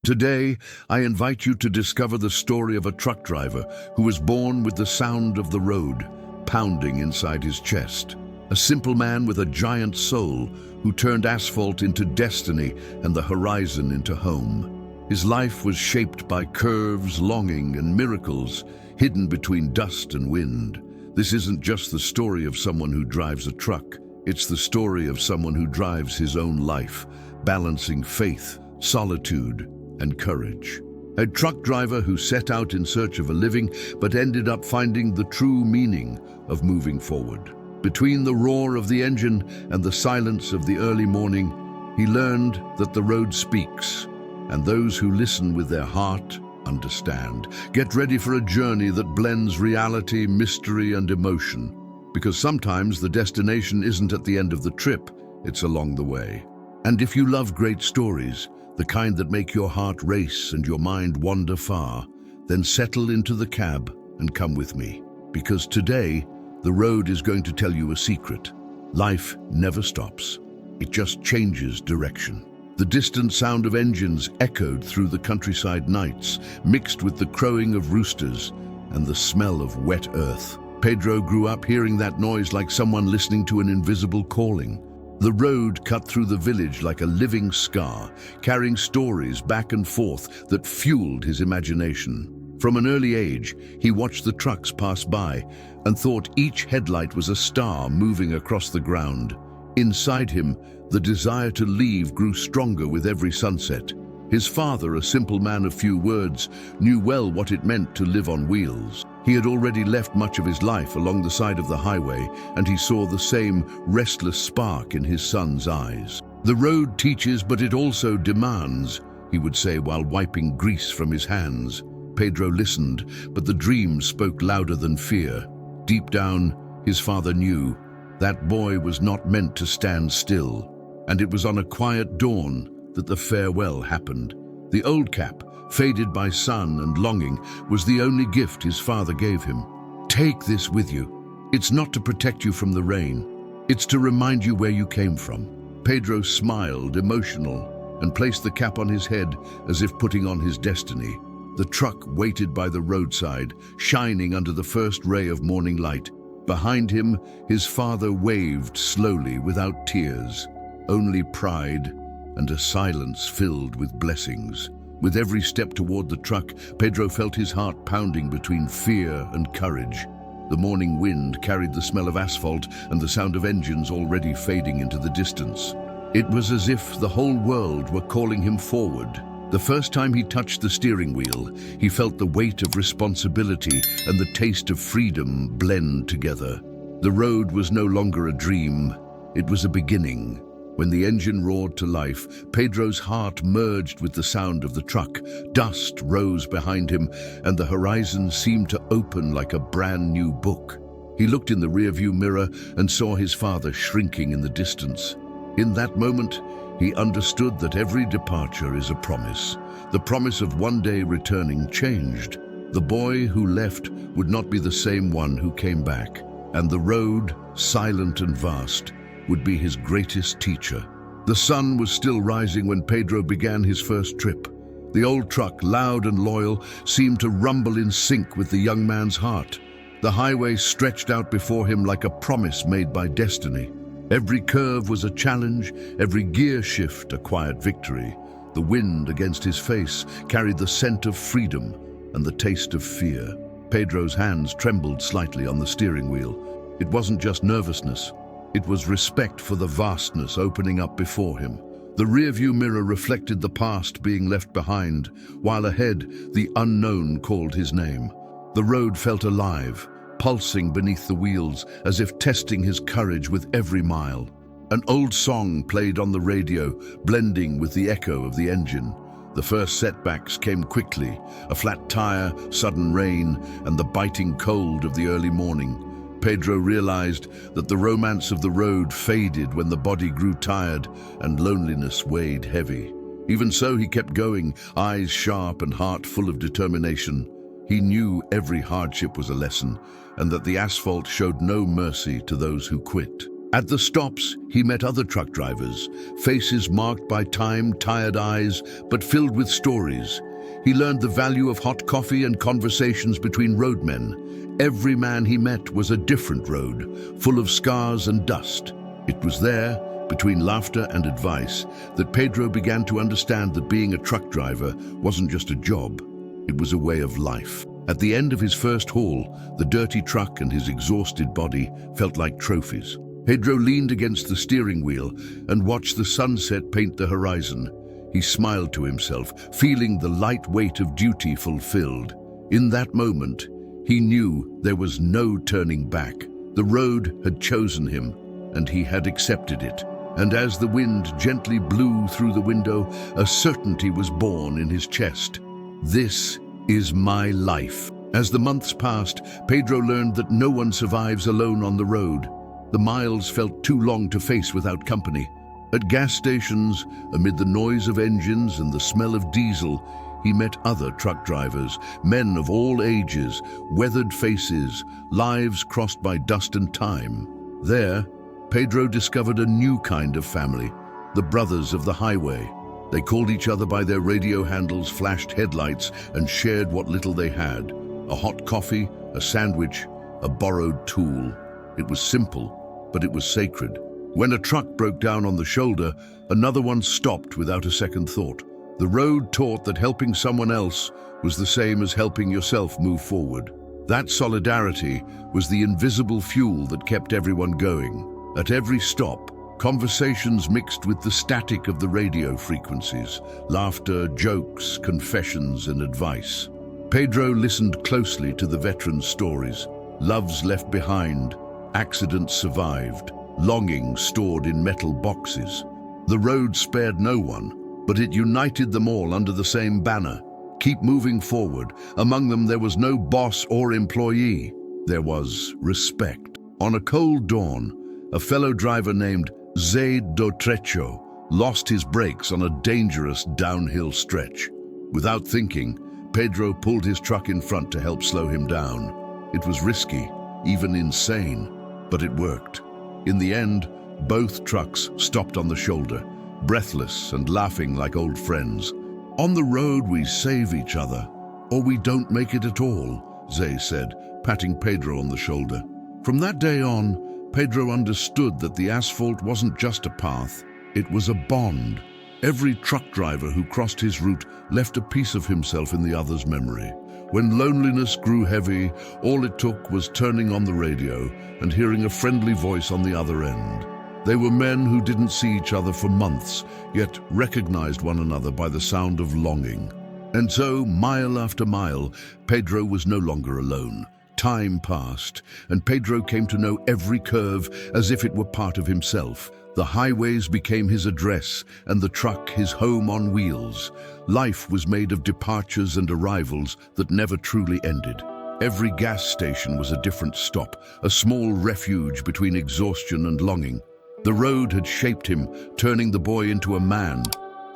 Today, I invite you to discover the story of a truck driver who was born with the sound of the road pounding inside his chest. A simple man with a giant soul who turned asphalt into destiny and the horizon into home. His life was shaped by curves, longing, and miracles hidden between dust and wind. This isn't just the story of someone who drives a truck. It's the story of someone who drives his own life, balancing faith, solitude, and courage. A truck driver who set out in search of a living but ended up finding the true meaning of moving forward. Between the roar of the engine and the silence of the early morning, he learned that the road speaks, and those who listen with their heart understand. Get ready for a journey that blends reality, mystery, and emotion, because sometimes the destination isn't at the end of the trip, it's along the way. And if you love great stories, the kind that make your heart race and your mind wander far, then settle into the cab and come with me. Because today, the road is going to tell you a secret. Life never stops. It just changes direction. The distant sound of engines echoed through the countryside nights, mixed with the crowing of roosters and the smell of wet earth. Pedro grew up hearing that noise like someone listening to an invisible calling. The road cut through the village like a living scar, carrying stories back and forth that fueled his imagination. From an early age, he watched the trucks pass by and thought each headlight was a star moving across the ground. Inside him, the desire to leave grew stronger with every sunset. His father, a simple man of few words, knew well what it meant to live on wheels. He had already left much of his life along the side of the highway, and he saw the same restless spark in his son's eyes. "The road teaches, but it also demands," he would say while wiping grease from his hands. Pedro listened, but the dream spoke louder than fear. Deep down, his father knew that boy was not meant to stand still. And it was on a quiet dawn that the farewell happened. The old cap, faded by sun and longing, was the only gift his father gave him. "Take this with you. It's not to protect you from the rain. It's to remind you where you came from." Pedro smiled, emotional, and placed the cap on his head as if putting on his destiny. The truck waited by the roadside, shining under the first ray of morning light. Behind him, his father waved slowly without tears, only pride and a silence filled with blessings. With every step toward the truck, Pedro felt his heart pounding between fear and courage. The morning wind carried the smell of asphalt and the sound of engines already fading into the distance. It was as if the whole world were calling him forward. The first time he touched the steering wheel, he felt the weight of responsibility and the taste of freedom blend together. The road was no longer a dream, it was a beginning. When the engine roared to life, Pedro's heart merged with the sound of the truck. Dust rose behind him, and the horizon seemed to open like a brand new book. He looked in the rearview mirror and saw his father shrinking in the distance. In that moment, he understood that every departure is a promise. The promise of one day returning changed. The boy who left would not be the same one who came back, and the road, silent and vast, would be his greatest teacher. The sun was still rising when Pedro began his first trip. The old truck, loud and loyal, seemed to rumble in sync with the young man's heart. The highway stretched out before him like a promise made by destiny. Every curve was a challenge, every gear shift a quiet victory. The wind against his face carried the scent of freedom and the taste of fear. Pedro's hands trembled slightly on the steering wheel. It wasn't just nervousness. It was respect for the vastness opening up before him. The rearview mirror reflected the past being left behind, while ahead, the unknown called his name. The road felt alive, pulsing beneath the wheels, as if testing his courage with every mile. An old song played on the radio, blending with the echo of the engine. The first setbacks came quickly, a flat tire, sudden rain, and the biting cold of the early morning. Pedro realized that the romance of the road faded when the body grew tired and loneliness weighed heavy. Even so, he kept going, eyes sharp and heart full of determination. He knew every hardship was a lesson, and that the asphalt showed no mercy to those who quit. At the stops, he met other truck drivers, faces marked by time, tired eyes, but filled with stories. He learned the value of hot coffee and conversations between roadmen. Every man he met was a different road, full of scars and dust. It was there, between laughter and advice, that Pedro began to understand that being a truck driver wasn't just a job, it was a way of life. At the end of his first haul, the dirty truck and his exhausted body felt like trophies. Pedro leaned against the steering wheel and watched the sunset paint the horizon. He smiled to himself, feeling the light weight of duty fulfilled. In that moment, he knew there was no turning back. The road had chosen him, and he had accepted it. And as the wind gently blew through the window, a certainty was born in his chest. This is my life. As the months passed, Pedro learned that no one survives alone on the road. The miles felt too long to face without company. At gas stations, amid the noise of engines and the smell of diesel, he met other truck drivers, men of all ages, weathered faces, lives crossed by dust and time. There, Pedro discovered a new kind of family, the brothers of the highway. They called each other by their radio handles, flashed headlights, and shared what little they had: a hot coffee, a sandwich, a borrowed tool. It was simple, but it was sacred. When a truck broke down on the shoulder, another one stopped without a second thought. The road taught that helping someone else was the same as helping yourself move forward. That solidarity was the invisible fuel that kept everyone going. At every stop, conversations mixed with the static of the radio frequencies, laughter, jokes, confessions, and advice. Pedro listened closely to the veterans' stories. Loves left behind, accidents survived, longing stored in metal boxes. The road spared no one, but it united them all under the same banner. Keep moving forward. Among them there was no boss or employee. There was respect. On a cold dawn, a fellow driver named Zé do Trecho lost his brakes on a dangerous downhill stretch. Without thinking, Pedro pulled his truck in front to help slow him down. It was risky, even insane, but it worked. In the end, both trucks stopped on the shoulder, breathless and laughing like old friends. On the road we save each other, or we don't make it at all, Zé said, patting Pedro on the shoulder. From that day on, Pedro understood that the asphalt wasn't just a path, it was a bond. Every truck driver who crossed his route left a piece of himself in the other's memory. When loneliness grew heavy, all it took was turning on the radio and hearing a friendly voice on the other end. They were men who didn't see each other for months, yet recognized one another by the sound of longing. And so, mile after mile, Pedro was no longer alone. Time passed, and Pedro came to know every curve as if it were part of himself. The highways became his address, and the truck his home on wheels. Life was made of departures and arrivals that never truly ended. Every gas station was a different stop, a small refuge between exhaustion and longing. The road had shaped him, turning the boy into a man,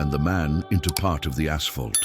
and the man into part of the asphalt.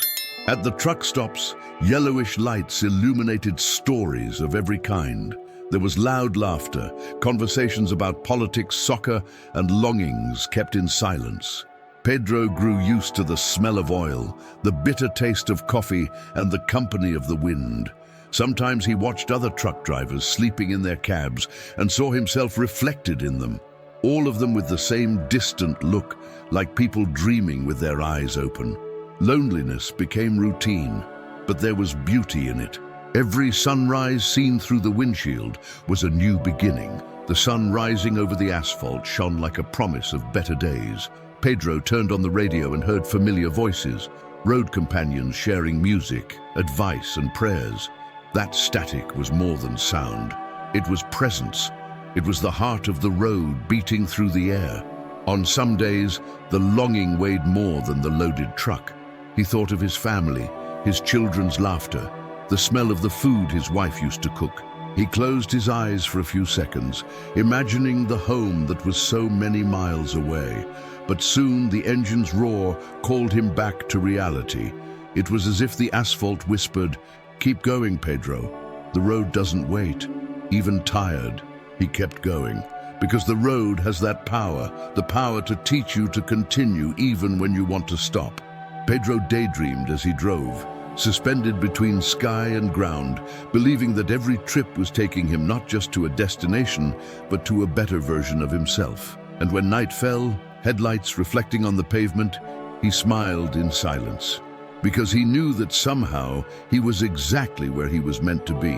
At the truck stops, yellowish lights illuminated stories of every kind. There was loud laughter, conversations about politics, soccer, and longings kept in silence. Pedro grew used to the smell of oil, the bitter taste of coffee, and the company of the wind. Sometimes he watched other truck drivers sleeping in their cabs and saw himself reflected in them. All of them with the same distant look, like people dreaming with their eyes open. Loneliness became routine, but there was beauty in it. Every sunrise seen through the windshield was a new beginning. The sun rising over the asphalt shone like a promise of better days. Pedro turned on the radio and heard familiar voices, road companions sharing music, advice, and prayers. That static was more than sound. It was presence. It was the heart of the road beating through the air. On some days, the longing weighed more than the loaded truck. He thought of his family, his children's laughter, the smell of the food his wife used to cook. He closed his eyes for a few seconds, imagining the home that was so many miles away. But soon the engine's roar called him back to reality. It was as if the asphalt whispered, "Keep going, Pedro. The road doesn't wait." Even tired, he kept going. because the road has that power, the power to teach you to continue even when you want to stop. Pedro daydreamed as he drove, suspended between sky and ground, believing that every trip was taking him not just to a destination, but to a better version of himself. And when night fell, headlights reflecting on the pavement, he smiled in silence, because he knew that somehow he was exactly where he was meant to be.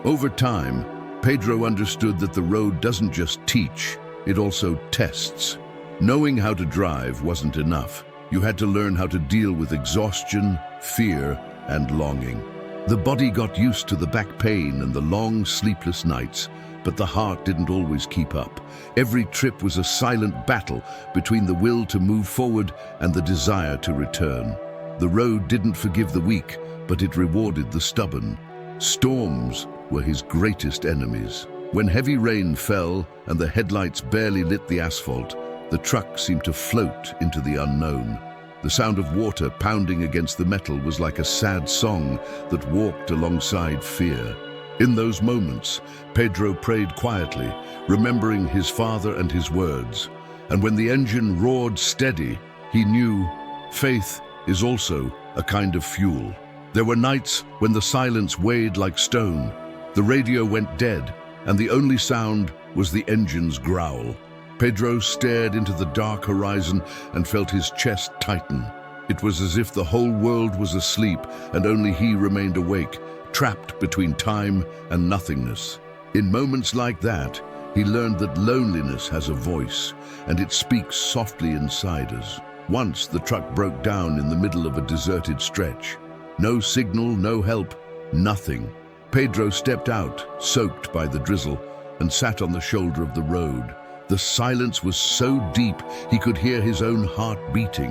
Over time, Pedro understood that the road doesn't just teach, it also tests. Knowing how to drive wasn't enough. You had to learn how to deal with exhaustion, fear, and longing. The body got used to the back pain and the long, sleepless nights, but the heart didn't always keep up. Every trip was a silent battle between the will to move forward and the desire to return. The road didn't forgive the weak, but it rewarded the stubborn. Storms were his greatest enemies. When heavy rain fell and the headlights barely lit the asphalt, the truck seemed to float into the unknown. The sound of water pounding against the metal was like a sad song that walked alongside fear. In those moments, Pedro prayed quietly, remembering his father and his words. And when the engine roared steady, he knew faith is also a kind of fuel. There were nights when the silence weighed like stone, the radio went dead, and the only sound was the engine's growl. Pedro stared into the dark horizon and felt his chest tighten. It was as if the whole world was asleep and only he remained awake, trapped between time and nothingness. In moments like that, he learned that loneliness has a voice, and it speaks softly inside us. Once the truck broke down in the middle of a deserted stretch. No signal, no help, nothing. Pedro stepped out, soaked by the drizzle, and sat on the shoulder of the road. The silence was so deep he could hear his own heart beating.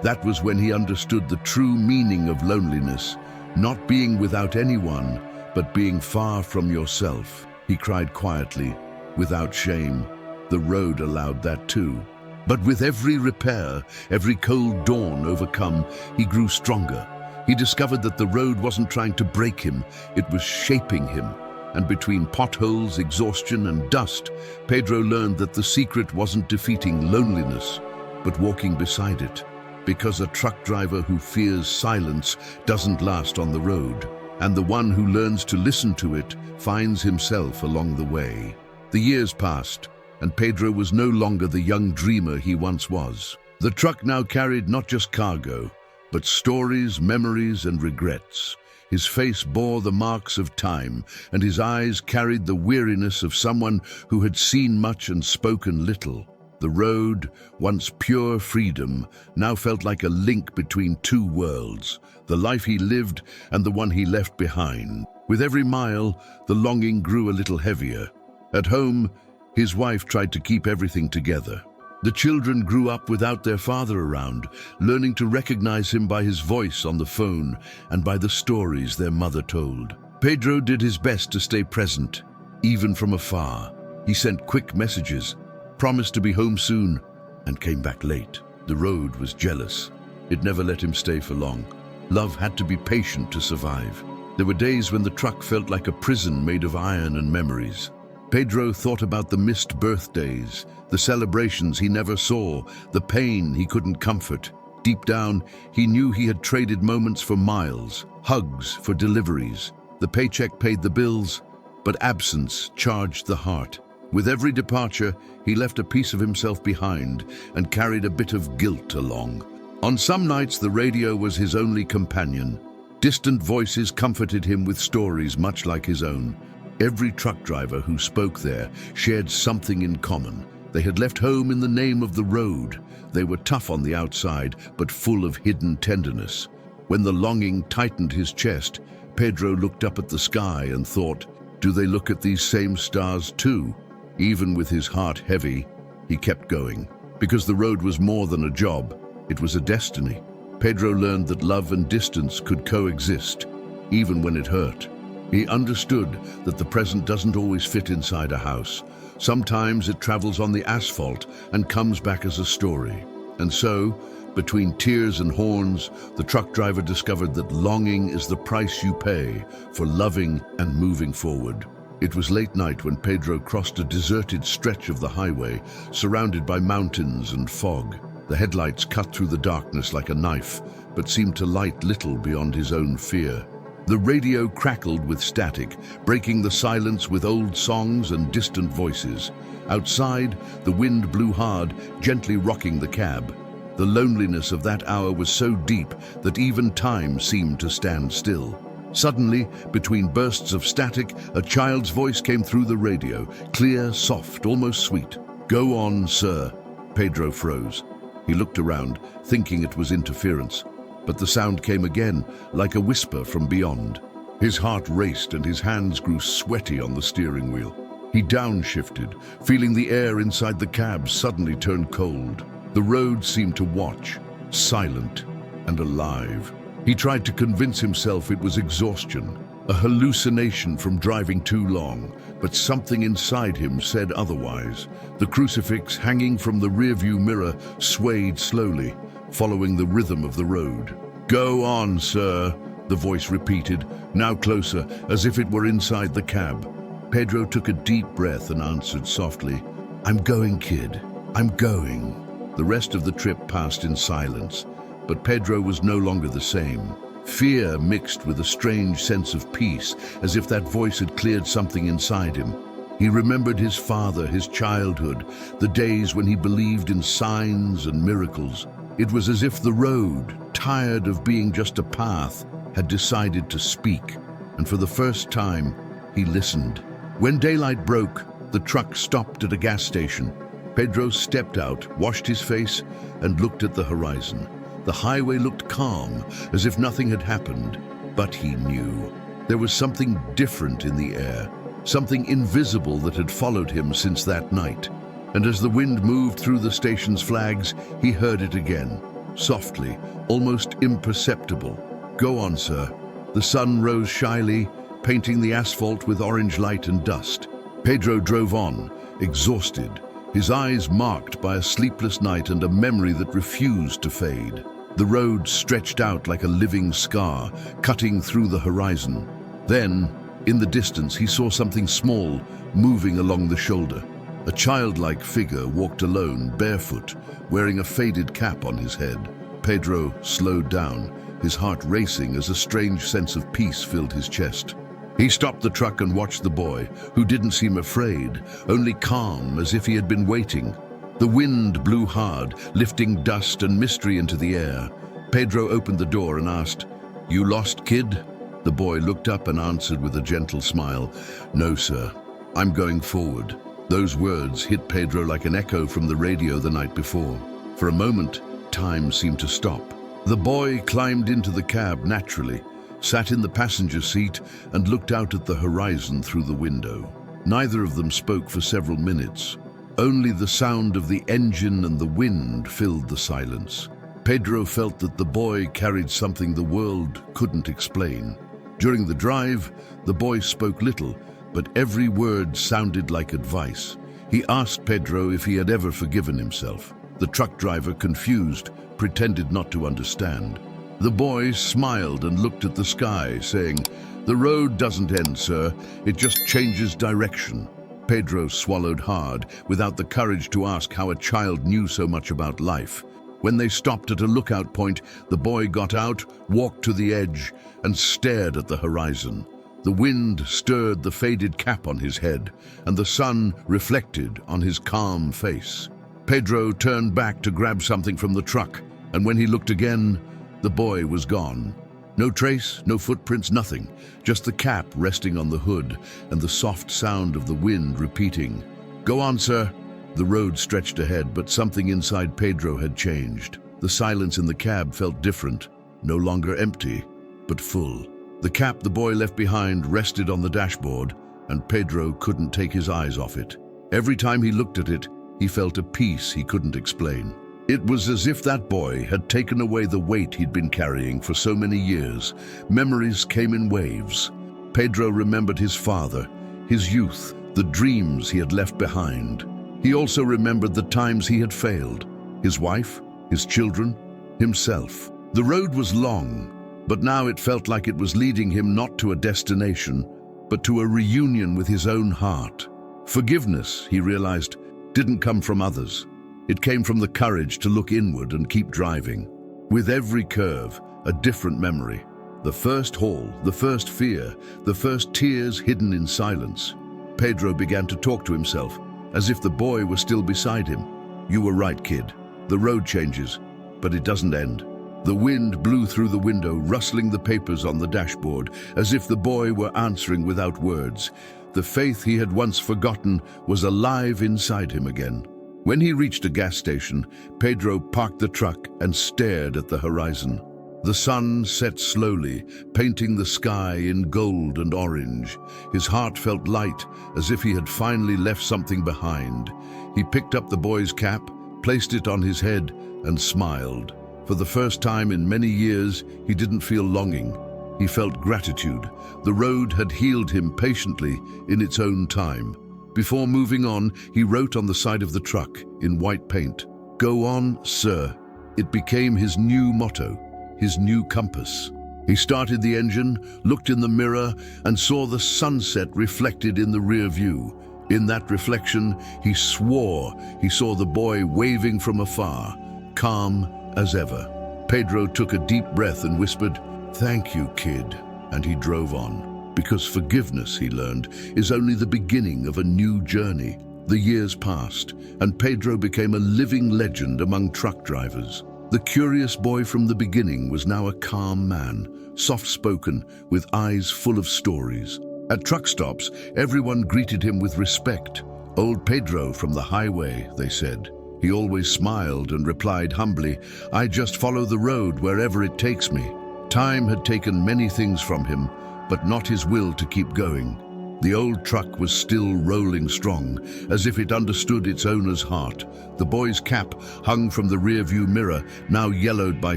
That was when he understood the true meaning of loneliness, not being without anyone, but being far from yourself. He cried quietly, without shame. The road allowed that too. But with every repair, every cold dawn overcome, he grew stronger. He discovered that the road wasn't trying to break him, it was shaping him. And between potholes, exhaustion, and dust, Pedro learned that the secret wasn't defeating loneliness, but walking beside it. Because a truck driver who fears silence doesn't last on the road, and the one who learns to listen to it finds himself along the way. The years passed, and Pedro was no longer the young dreamer he once was. The truck now carried not just cargo, but stories, memories, and regrets. His face bore the marks of time, and his eyes carried the weariness of someone who had seen much and spoken little. The road, once pure freedom, now felt like a link between two worlds, the life he lived and the one he left behind. With every mile, the longing grew a little heavier. At home, his wife tried to keep everything together. The children grew up without their father around, learning to recognize him by his voice on the phone and by the stories their mother told. Pedro did his best to stay present, even from afar. He sent quick messages, promised to be home soon, and came back late. The road was jealous. It never let him stay for long. Love had to be patient to survive. There were days when the truck felt like a prison made of iron and memories. Pedro thought about the missed birthdays, the celebrations he never saw, the pain he couldn't comfort. Deep down, he knew he had traded moments for miles, hugs for deliveries. The paycheck paid the bills, but absence charged the heart. With every departure, he left a piece of himself behind and carried a bit of guilt along. On some nights, the radio was his only companion. Distant voices comforted him with stories much like his own. Every truck driver who spoke there shared something in common. They had left home in the name of the road. They were tough on the outside, but full of hidden tenderness. When the longing tightened his chest, Pedro looked up at the sky and thought, do they look at these same stars too? Even with his heart heavy, he kept going. Because the road was more than a job, it was a destiny. Pedro learned that love and distance could coexist, even when it hurt. He understood that the present doesn't always fit inside a house. Sometimes it travels on the asphalt and comes back as a story. And so, between tears and horns, the truck driver discovered that longing is the price you pay for loving and moving forward. It was late night when Pedro crossed a deserted stretch of the highway, surrounded by mountains and fog. The headlights cut through the darkness like a knife, but seemed to light little beyond his own fear. The radio crackled with static, breaking the silence with old songs and distant voices. Outside, the wind blew hard, gently rocking the cab. The loneliness of that hour was so deep that even time seemed to stand still. Suddenly, between bursts of static, a child's voice came through the radio, clear, soft, almost sweet. "Go on, sir." Pedro froze. He looked around, thinking it was interference. But the sound came again, like a whisper from beyond. His heart raced and his hands grew sweaty on the steering wheel. He downshifted, feeling the air inside the cab suddenly turn cold. The road seemed to watch, silent and alive. He tried to convince himself it was exhaustion, a hallucination from driving too long, but something inside him said otherwise. The crucifix hanging from the rearview mirror swayed slowly, following the rhythm of the road. "Go on, sir," the voice repeated, now closer, as if it were inside the cab. Pedro took a deep breath and answered softly, "I'm going, kid. I'm going." The rest of the trip passed in silence, but Pedro was no longer the same. Fear mixed with a strange sense of peace, as if that voice had cleared something inside him. He remembered his father, his childhood, the days when he believed in signs and miracles. It was as if the road, tired of being just a path, had decided to speak, and for the first time, he listened. When daylight broke, the truck stopped at a gas station. Pedro stepped out, washed his face, and looked at the horizon. The highway looked calm, as if nothing had happened, but he knew. There was something different in the air, something invisible that had followed him since that night. And as the wind moved through the station's flags, he heard it again, softly, almost imperceptible. "Go on, sir." The sun rose shyly, painting the asphalt with orange light and dust. Pedro drove on, exhausted, his eyes marked by a sleepless night and a memory that refused to fade. The road stretched out like a living scar, cutting through the horizon. Then, in the distance, he saw something small, moving along the shoulder. A childlike figure walked alone, barefoot, wearing a faded cap on his head. Pedro slowed down, his heart racing as a strange sense of peace filled his chest. He stopped the truck and watched the boy, who didn't seem afraid, only calm, as if he had been waiting. The wind blew hard, lifting dust and mystery into the air. Pedro opened the door and asked, "You lost, kid?" The boy looked up and answered with a gentle smile, "No, sir. I'm going forward." Those words hit Pedro like an echo from the radio the night before. For a moment, time seemed to stop. The boy climbed into the cab naturally, sat in the passenger seat, and looked out at the horizon through the window. Neither of them spoke for several minutes. Only the sound of the engine and the wind filled the silence. Pedro felt that the boy carried something the world couldn't explain. During the drive, the boy spoke little, but every word sounded like advice. He asked Pedro if he had ever forgiven himself. The truck driver, confused, pretended not to understand. The boy smiled and looked at the sky, saying, "The road doesn't end, sir. It just changes direction." Pedro swallowed hard, without the courage to ask how a child knew so much about life. When they stopped at a lookout point, the boy got out, walked to the edge, and stared at the horizon. The wind stirred the faded cap on his head, and the sun reflected on his calm face. Pedro turned back to grab something from the truck, and when he looked again, the boy was gone. No trace, no footprints, nothing. Just the cap resting on the hood and the soft sound of the wind repeating, "Go on, sir." The road stretched ahead, but something inside Pedro had changed. The silence in the cab felt different, no longer empty, but full. The cap the boy left behind rested on the dashboard, and Pedro couldn't take his eyes off it. Every time he looked at it, he felt a peace he couldn't explain. It was as if that boy had taken away the weight he'd been carrying for so many years. Memories came in waves. Pedro remembered his father, his youth, the dreams he had left behind. He also remembered the times he had failed, his wife, his children, himself. The road was long, but now it felt like it was leading him not to a destination, but to a reunion with his own heart. Forgiveness, he realized, didn't come from others. It came from the courage to look inward and keep driving. With every curve, a different memory. The first haul, the first fear, the first tears hidden in silence. Pedro began to talk to himself, as if the boy was still beside him. "You were right, kid. The road changes, but it doesn't end." The wind blew through the window, rustling the papers on the dashboard, as if the boy were answering without words. The faith he had once forgotten was alive inside him again. When he reached a gas station, Pedro parked the truck and stared at the horizon. The sun set slowly, painting the sky in gold and orange. His heart felt light, as if he had finally left something behind. He picked up the boy's cap, placed it on his head, and smiled. For the first time in many years, he didn't feel longing. He felt gratitude. The road had healed him patiently in its own time. Before moving on, he wrote on the side of the truck, in white paint, "Go on, sir." It became his new motto, his new compass. He started the engine, looked in the mirror, and saw the sunset reflected in the rear view. In that reflection, he swore he saw the boy waving from afar, calm as ever. Pedro took a deep breath and whispered, "Thank you, kid," and he drove on. Because forgiveness, he learned, is only the beginning of a new journey. The years passed, and Pedro became a living legend among truck drivers. The curious boy from the beginning was now a calm man, soft-spoken, with eyes full of stories. At truck stops, everyone greeted him with respect. "Old Pedro from the highway," they said. He always smiled and replied humbly, "I just follow the road wherever it takes me." Time had taken many things from him, but not his will to keep going. The old truck was still rolling strong, as if it understood its owner's heart. The boy's cap hung from the rearview mirror, now yellowed by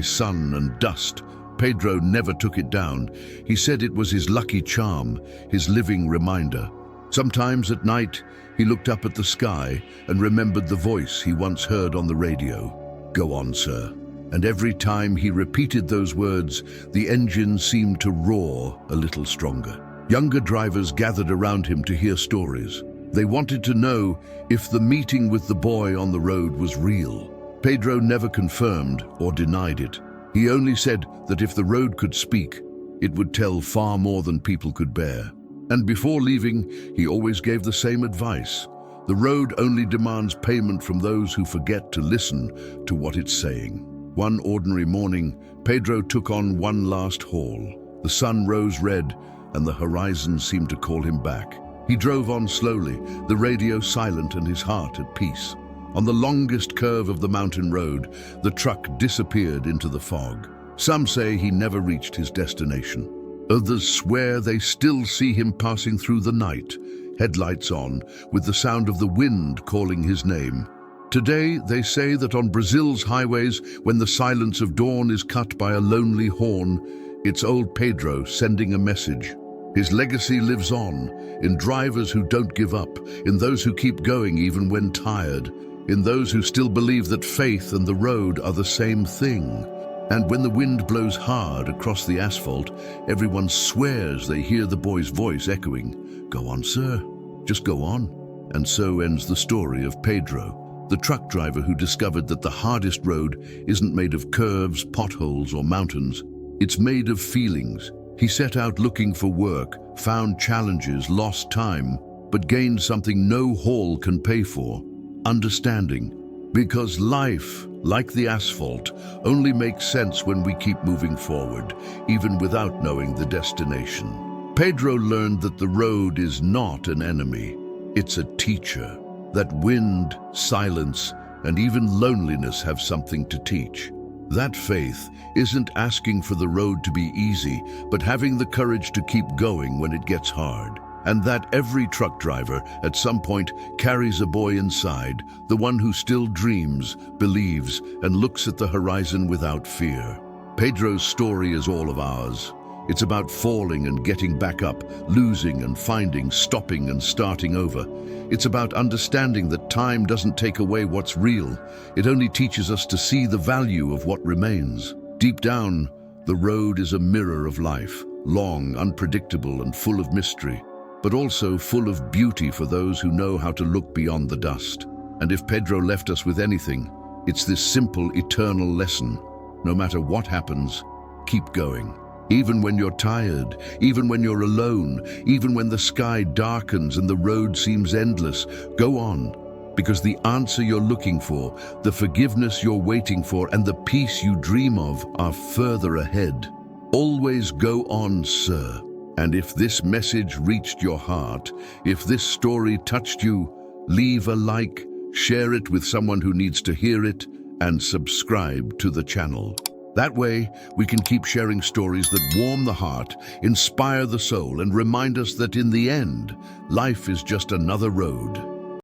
sun and dust. Pedro never took it down. He said it was his lucky charm, his living reminder. Sometimes at night, he looked up at the sky and remembered the voice he once heard on the radio. "Go on, sir." And every time he repeated those words, the engine seemed to roar a little stronger. Younger drivers gathered around him to hear stories. They wanted to know if the meeting with the boy on the road was real. Pedro never confirmed or denied it. He only said that if the road could speak, it would tell far more than people could bear. And before leaving, he always gave the same advice. The road only demands payment from those who forget to listen to what it's saying. One ordinary morning, Pedro took on one last haul. The sun rose red, and the horizon seemed to call him back. He drove on slowly, the radio silent and his heart at peace. On the longest curve of the mountain road, the truck disappeared into the fog. Some say he never reached his destination. Others swear they still see him passing through the night, headlights on, with the sound of the wind calling his name. Today, they say that on Brazil's highways, when the silence of dawn is cut by a lonely horn, it's old Pedro sending a message. His legacy lives on, in drivers who don't give up, in those who keep going even when tired, in those who still believe that faith and the road are the same thing. And when the wind blows hard across the asphalt, everyone swears they hear the boy's voice echoing, "Go on, sir, just go on." And so ends the story of Pedro, the truck driver who discovered that the hardest road isn't made of curves, potholes, or mountains. It's made of feelings. He set out looking for work, found challenges, lost time, but gained something no haul can pay for: understanding. Because life, like the asphalt, only makes sense when we keep moving forward, even without knowing the destination. Pedro learned that the road is not an enemy, it's a teacher. That wind, silence, and even loneliness have something to teach. That faith isn't asking for the road to be easy, but having the courage to keep going when it gets hard. And that every truck driver at some point carries a boy inside, the one who still dreams, believes, and looks at the horizon without fear. Pedro's story is all of ours. It's about falling and getting back up, losing and finding, stopping and starting over. It's about understanding that time doesn't take away what's real. It only teaches us to see the value of what remains. Deep down, the road is a mirror of life, long, unpredictable, and full of mystery. but also full of beauty for those who know how to look beyond the dust. And if Pedro left us with anything, it's this simple, eternal lesson. No matter what happens, keep going. Even when you're tired, even when you're alone, even when the sky darkens and the road seems endless, go on. Because the answer you're looking for, the forgiveness you're waiting for, and the peace you dream of are further ahead. Always go on, sir. And if this message reached your heart, if this story touched you, leave a like, share it with someone who needs to hear it, and subscribe to the channel. That way, we can keep sharing stories that warm the heart, inspire the soul, and remind us that in the end, life is just another road.